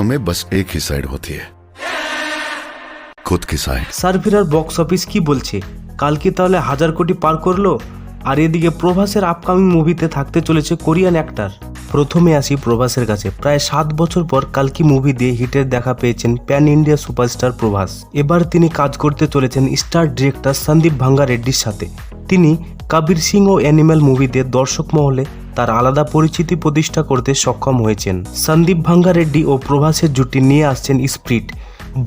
में बस एक ही साइड होती है, खुद की साइड। সার্ফিরার বক্স অফিস কি বলছে? কালকে তাহলে 1000 কোটি পার করলো। আর এদিকে প্রভাসের আপকামিং মুভিতে থাকতে চলেছে কোরিয়ান অ্যাক্টর। প্রথমে আসি প্রভাসের কাছে। প্রায় 7 বছর পর কালকি মুভি দিয়ে হিটের দেখা পেয়েছেন প্যান ইন্ডিয়া সুপারস্টার প্রভাস। এবার তিনি কাজ করতে চলেছেন স্টার ডিরেক্টর সন্দীপ ভাঙ্গা রেড্ডির সাথে। তিনি কবির সিং ও অ্যানিম্যাল মুভিতে দর্শক মহলে তার আলাদা পরিচিতি প্রতিষ্ঠা করতে সক্ষম হয়েছেন। সন্দীপ ভাঙ্গা রেড্ডি ও প্রভাসের জুটি নিয়ে আসছেন স্প্রিট।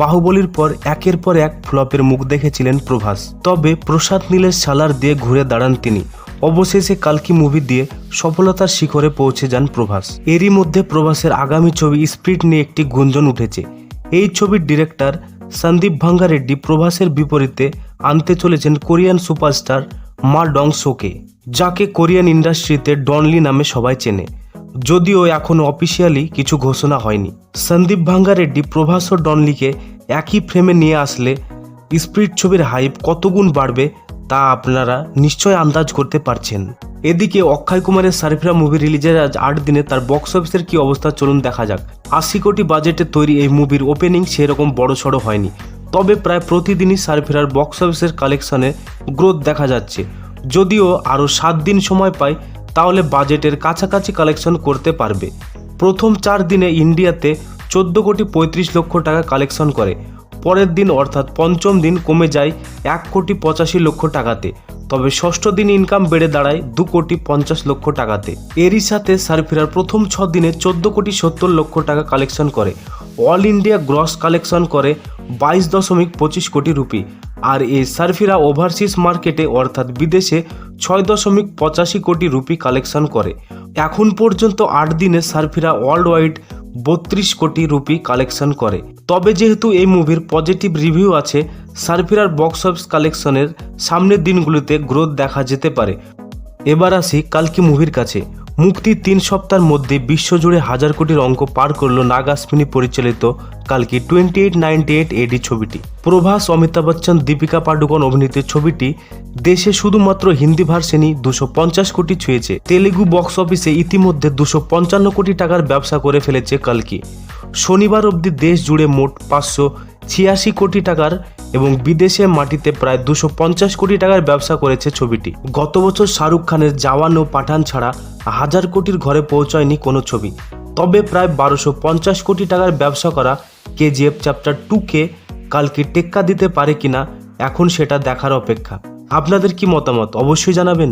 বাহুবলীর পর একের পর এক ফ্লপের মুখ দেখেছিলেন প্রভাস, তবে প্রসাদ নীলের সালার দিয়ে ঘুরে দাঁড়ান তিনি। অবশেষে কালকি মুভি দিয়ে সফলতার শিখরে পৌঁছে যান প্রভাস। এরই মধ্যে প্রভাসের আগামী ছবি স্প্রিট নিয়ে একটি গুঞ্জন উঠেছে। এই ছবির ডিরেক্টর সন্দীপ ভাঙ্গা রেড্ডি প্রভাসের বিপরীতে আনতে চলেছেন কোরিয়ান সুপারস্টার মা ডং সোকে, যাকে কোরিয়ান ইন্ডাস্ট্রিতে ডনলি নামে সবাই চেনে, যদিও এখনও অফিসিয়ালি কিছু ঘোষণা হয়নি। সন্দীপ ভাঙ্গা রেড্ডি প্রভাস ও ডনলিকে একই ফ্রেমে নিয়ে আসলে স্প্রিট ছবির হাইপ কতগুণ বাড়বে তা আপনারা নিশ্চয় আন্দাজ করতে পারছেন। এদিকে অক্ষয় কুমারের সার্ফিরা মুভি রিলিজের আজ 8 দিনে তার বক্স অফিসের কি অবস্থা চলুন দেখা যাক। 80 কোটি বাজেটে তৈরি এই মুভির ওপেনিং সেরকম বড়সড় হয়নি, তবে প্রায় প্রতিদিনই সার্ফিরার বক্স অফিসের কালেকশনে গ্রোথ দেখা যাচ্ছে। যদিও আরও 7 দিন সময় পায় তাহলে বাজেটের কাছাকাছি কালেকশন করতে পারবে। প্রথম 4 দিনে ইন্ডিয়াতে 14 কোটি 35 লক্ষ টাকা কালেকশন করে। পরের দিন অর্থাৎ পঞ্চম দিন কমে যায় 1 কোটি 85 লক্ষ টাকাতে, তবে ষষ্ঠ দিন ইনকাম বেড়ে দাঁড়ায় 2 কোটি 50 লক্ষ টাকাতে। এরই সাথে সার্ফিরার প্রথম 6 দিনে 14 কোটি 70 লক্ষ টাকা কালেকশন করে। অল ইন্ডিয়া গ্রস কালেকশন করে 22.25 কোটি রুপি। আর এই সার্ফিরা ওভারসিজ মার্কেটে অর্থাৎ বিদেশে 6.85 কোটি রুপি কালেকশন করে। এখন পর্যন্ত 8 দিনে সার্ফিরা ওয়ার্ল্ড ওয়াইড 32 কোটি রুপি কালেকশন করে। তবে যেহেতু এই মুভির পজিটিভ রিভিউ আছে, সার্ফিরার বক্স অফিস কালেকশনের সামনের দিনগুলিতে গ্রোথ দেখা যেতে পারে। এবার আসি কালকি মুভির কাছে। মুক্তি 3 সপ্তাহের মধ্যে বিশ্বজুড়ে 1000 কোটির অঙ্ক পার করল নাগ অশ্বিনী পরিচালিত কালকি 2898 এডি ছবিটি। প্রভাস, অমিতাভ বচ্চন, দীপিকা পাডুকোন অভিনীত ছবিটি দেশে শুধুমাত্র হিন্দি ভার্সনই 250 কোটি ছুঁয়েছে। তেলেগু বক্স অফিসে ইতিমধ্যে 255 কোটি টাকার ব্যবসা করে ফেলেছে কালকি। শনিবার অবধি দেশ জুড়ে মোট 586 কোটি টাকার এবং বিদেশে মাটিতে প্রায় 250 কোটি টাকার ব্যবসা করেছে ছবিটি। গত বছর শাহরুখ খানের জওয়ান ও পাঠান ছাড়া 1000 কোটির ঘরে পৌঁছায়নি কোনো ছবি। তবে প্রায় 1250 কোটি টাকার ব্যবসা করা কেজিএফ চ্যাপ্টার 2কে কালকে টেক্কা দিতে পারে কিনা এখন সেটা দেখার অপেক্ষা। আপনাদের কি মতামত অবশ্যই জানাবেন।